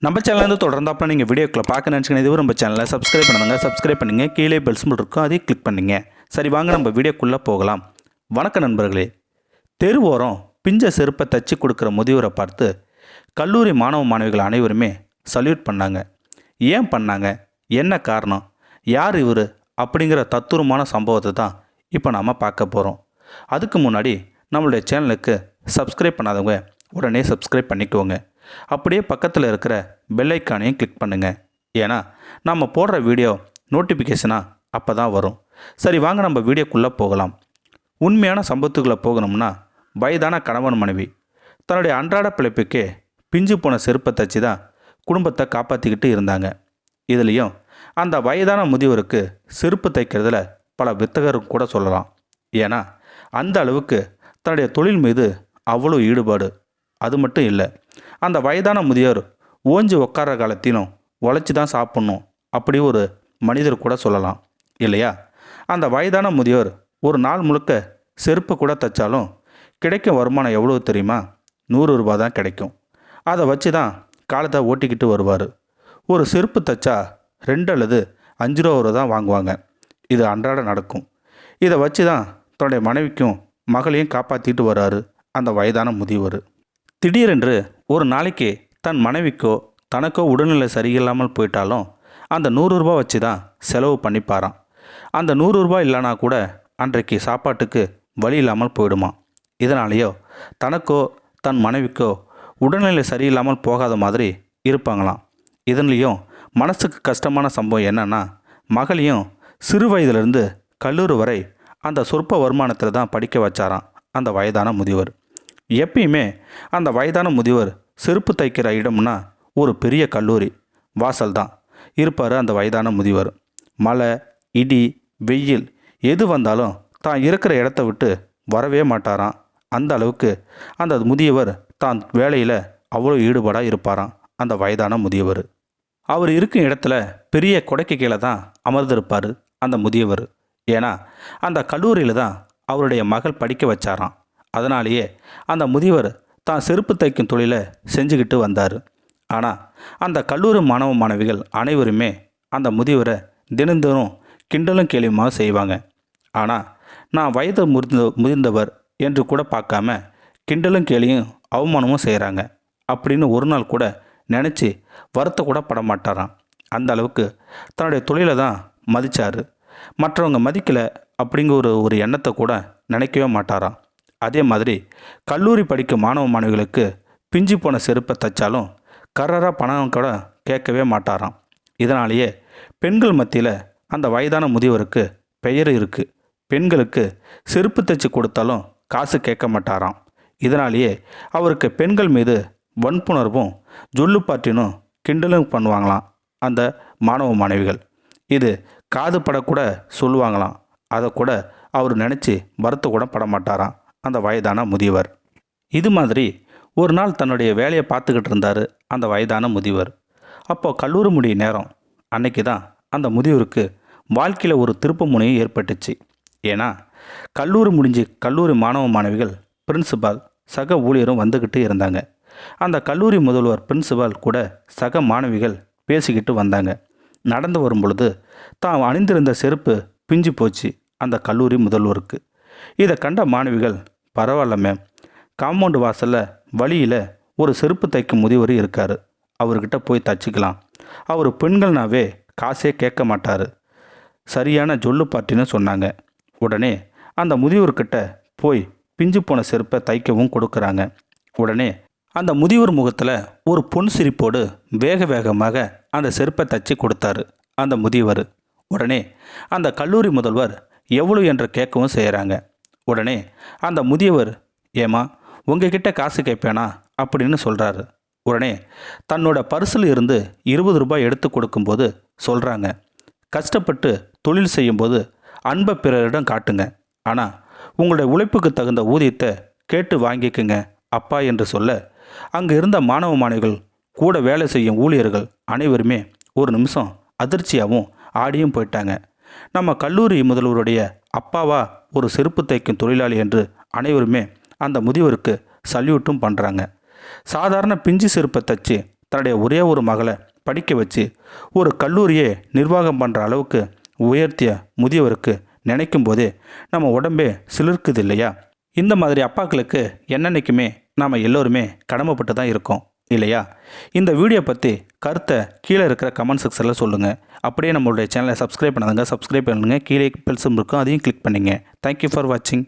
நம்ம சேனல்லேருந்து தொடர்ந்தாப்புல நீங்கள் வீடியோக்களை பார்க்க நினச்சிங்கன்னா இதுவும் நம்ம சேனலை சப்ஸ்கிரைப் பண்ணுங்கள் கீழே பெல் சிம்பிள் இருக்கும் அதையும் கிளிக் பண்ணுங்க. சரி வாங்க நம்ம வீடியோக்குள்ளே போகலாம். வணக்கம் நண்பர்களே. தெருவோரம் பிஞ்ச செருப்பை தச்சு கொடுக்குற முதியோரை பார்த்து கல்லூரி மாணவ மாணவிகள் அனைவருமே சல்யூட் பண்ணாங்க. ஏன் பண்ணாங்க, என்ன காரணம், யார் இவர் அப்படிங்கிற தத்துரமான சம்பவத்தை தான் இப்போ நாம் பார்க்க போகிறோம். அதுக்கு முன்னாடி நம்மளுடைய சேனலுக்கு சப்ஸ்கிரைப் பண்ணாதவங்க உடனே சப்ஸ்கிரைப் பண்ணிக்கோங்க. அப்படியே பக்கத்தில் இருக்கிற பெல் ஐக்கானையும் கிளிக் பண்ணுங்கள். ஏன்னா நம்ம போடுற வீடியோ நோட்டிஃபிகேஷனாக அப்போ தான் வரும். சரி வாங்க நம்ம வீடியோக்குள்ளே போகலாம். உண்மையான சம்பவத்துக்குள்ளே போகணும்னா, வயதான கணவன் மனைவி தன்னுடைய அன்றாட பிழைப்புக்கே பிஞ்சு போன செருப்பை தச்சு தான் குடும்பத்தை காப்பாற்றிக்கிட்டு இருந்தாங்க. இதுலேயும் அந்த வயதான முதியவருக்கு செருப்பு தைக்கிறதுல பல வித்தகரும் கூட சொல்லலாம். ஏன்னா அந்த அளவுக்கு தன்னுடைய தொழில் மீது அவ்வளோ ஈடுபாடு. அது மட்டும் இல்லை, அந்த வயதான முதியோர் ஓஞ்சி உட்கார காலத்திலும் உழைச்சி தான் சாப்பிட்ணும் அப்படி ஒரு மனிதர் கூட சொல்லலாம் இல்லையா. அந்த வயதான முதியோர் ஒரு நாள் முழுக்க செருப்பு கூட தைச்சாலும் கிடைக்கும் வருமானம் எவ்வளோ தெரியுமா? 100 ரூபா தான் கிடைக்கும். அதை வச்சு தான் காலத்தை ஓட்டிக்கிட்டு வருவார். ஒரு செருப்பு தைச்சா 2 அல்லது 5 ரூபா தான் வாங்குவாங்க. இது அன்றாட நடக்கும். இதை வச்சு தான் தன்னுடைய மனைவிக்கும் மகளையும் காப்பாற்றிட்டு வர்றாரு அந்த வயதான முதியவர். திடீரென்று ஒரு நாளைக்கு தன் மனைவிக்கோ தனக்கோ உடல்நிலை சரியில்லாமல் போயிட்டாலும் அந்த 100 ரூபா வச்சு தான் செலவு பண்ணிப்பாராம். அந்த 100 ரூபா இல்லைனா கூட அன்றைக்கு சாப்பாட்டுக்கு வழி இல்லாமல் போயிடுமா. இதனாலேயோ தனக்கோ தன் மனைவிக்கோ உடல்நிலை சரியில்லாமல் போகாத மாதிரி இருப்பாங்களாம். இதன்லேயும் மனசுக்கு கஷ்டமான சம்பவம் என்னென்னா, மகளையும் சிறு வயதிலிருந்து கல்லூரி வரை அந்த சொற்ப வருமானத்தில் தான் படிக்க வச்சாராம் அந்த வயதான முதியவர். எப்பயுமே அந்த வயதான முதியவர் செருப்பு தைக்கிற இடம்னா ஒரு பெரிய கல்லூரி வாசல் தான் இருப்பார். அந்த வயதான முதியவர் மழை, இடி, வெயில் எது வந்தாலும் தான் இருக்கிற இடத்த விட்டு வரவே மாட்டாராம். அந்த அளவுக்கு அந்த முதியவர் தான் வேலையில் அவ்வளோ ஈடுபாடாக இருப்பாராம் அந்த வயதான முதியவர். அவர் இருக்கும் இடத்துல பெரிய கொடைக்கு கீழே தான் அமர்ந்திருப்பார் அந்த முதியவர். ஏன்னா அந்த கல்லூரியில் தான் அவருடைய மகள் படிக்க வச்சாராம். அதனாலேயே அந்த முதியவர் தான் செருப்பு தைக்கும் தொழிலை செஞ்சுக்கிட்டு வந்தார். ஆனால் அந்த கல்லூரி மாணவ மாணவிகள் அனைவருமே அந்த முதியவரை தினந்தோறும் கிண்டலும் கேலியுமாக செய்வாங்க. ஆனால் நான் வயது முதிர்ந்தவர் என்று கூட பார்க்காம கிண்டலும் கேலியும் அவமானமும் செய்கிறாங்க அப்படின்னு ஒரு நாள் கூட நினச்சி வருத்த கூட பட மாட்டாராம். அந்த அளவுக்கு தன்னுடைய தொழிலை தான் மதித்தார். மற்றவங்க மதிக்கலை அப்படிங்கிற ஒரு எண்ணத்தை கூட நினைக்கவே மாட்டாராம். அதே மாதிரி கல்லூரி படிக்கும் மாணவ மாணவிகளுக்கு பிஞ்சு போன செருப்பை தைச்சாலும் கரராக பணம் கூட கேட்கவே மாட்டாராம். இதனாலேயே பெண்கள் மத்தியில் அந்த வயதான முதியவருக்கு பெயர் இருக்குது. பெண்களுக்கு செருப்பு தைச்சு கொடுத்தாலும் காசு கேட்க மாட்டாராம். இதனாலேயே அவருக்கு பெண்கள் மீது வன்புணர்வும் ஜொல்லுப்பாட்டினும் கிண்டலும் பண்ணுவாங்களாம் அந்த மாணவ மாணவிகள். இது காது படக்கூட சொல்லுவாங்களாம். அதை கூட அவர் நினச்சி வருத்த கூட பட மாட்டாராம் அந்த வயதான முதியவர். இது மாதிரி ஒரு நாள் தன்னுடைய வேலையை பார்த்துக்கிட்டு இருந்தார் அந்த வயதான முதியவர். அப்போது கல்லூரி முடிய நேரம். அன்னைக்கு தான் அந்த முதியவருக்கு வாழ்க்கையில் ஒரு திருப்பு முனையும் ஏற்பட்டுச்சு. ஏன்னா கல்லூரி முடிஞ்சு கல்லூரி மாணவ மாணவிகள், பிரின்சிபால், சக ஊழியரும் வந்துக்கிட்டு இருந்தாங்க. அந்த கல்லூரி முதல்வர் பிரின்சிபால் கூட சக மாணவிகள் பேசிக்கிட்டு வந்தாங்க. நடந்து வரும் பொழுது தான் அணிந்திருந்த செருப்பு பிஞ்சு போச்சு அந்த கல்லூரி முதல்வருக்கு. இதை கண்ட மாணவிகள், பரவாயில்ல மேம், காம்பவுண்டு வாசலில் வழியில் ஒரு செருப்பு தைக்கும் முதியவர் இருக்கார், அவர்கிட்ட போய் தச்சுக்கலாம், அவர் பெண்கள்னாவே காசே கேட்க மாட்டார், சரியான ஜொல்லு பாட்டின்னு சொன்னாங்க. உடனே அந்த முதியவர்கிட்ட போய் பிஞ்சு போன செருப்பை தைக்கவும் கொடுக்குறாங்க. உடனே அந்த முதியவர் முகத்தில் ஒரு பொன் சிரிப்போடு வேக வேகமாக அந்த செருப்பை தச்சு கொடுத்தாரு அந்த முதியவர். உடனே அந்த கல்லூரி முதல்வர் எவ்வளோ என்று கேட்கவும் செய்கிறாங்க. உடனே அந்த முதியவர், ஏமா உங்ககிட்ட காசு கேட்பேனா அப்படின்னு சொல்கிறாரு. உடனே தன்னோட பர்சில் இருந்து 20 ரூபாய் எடுத்து கொடுக்கும்போது சொல்கிறாங்க, கஷ்டப்பட்டு தொழில் செய்யும்போது அன்பை பிறரிடம் காட்டுங்க, ஆனால் உங்களுடைய உழைப்புக்கு தகுந்த ஊதியத்தை கேட்டு வாங்கிக்குங்க அப்பா என்று சொல்ல, அங்கே இருந்த மாணவ மாணவிகள், கூட வேலை செய்யும் ஊழியர்கள் அனைவருமே ஒரு நிமிஷம் அதிர்ச்சியாகவும் ஆடியும் போயிட்டாங்க. நம்ம கல்லூரி முதல்வருடைய அப்பாவா ஒரு செருப்பு தைக்கும் தொழிலாளி என்று அனைவருமே அந்த முதியவருக்கு சல்யூட்டும் பண்ணுறாங்க. சாதாரண பிஞ்சு செருப்பை தச்சு தன்னுடைய ஒரே ஒரு மகளை படிக்க வச்சு ஒரு கல்லூரியை நிர்வாகம் பண்ணுற அளவுக்கு உயர்த்திய முதியவருக்கு நினைக்கும் போதே நம்ம உடம்பே சிலிர்க்குது இல்லையா? இந்த மாதிரி அப்பாக்களுக்கு என்னன்னைக்குமே நாம் எல்லோருமே கடமைப்பட்டு தான் இருக்கோம் இல்லையா? இந்த வீடியோ பற்றி கருத்தை கீழே இருக்கிற கமெண்ட் செக்ஷனில் சொல்லுங்கள். அப்படியே நம்மளுடைய சேனலை சப்ஸ்கிரைப் பண்ணாதங்க சப்ஸ்கிரைப் பண்ணுங்கள். கீழே பெல் சிம்பல் இருக்கும், அதையும் கிளிக் பண்ணுங்கள். தேங்க்யூ ஃபார் வாட்சிங்.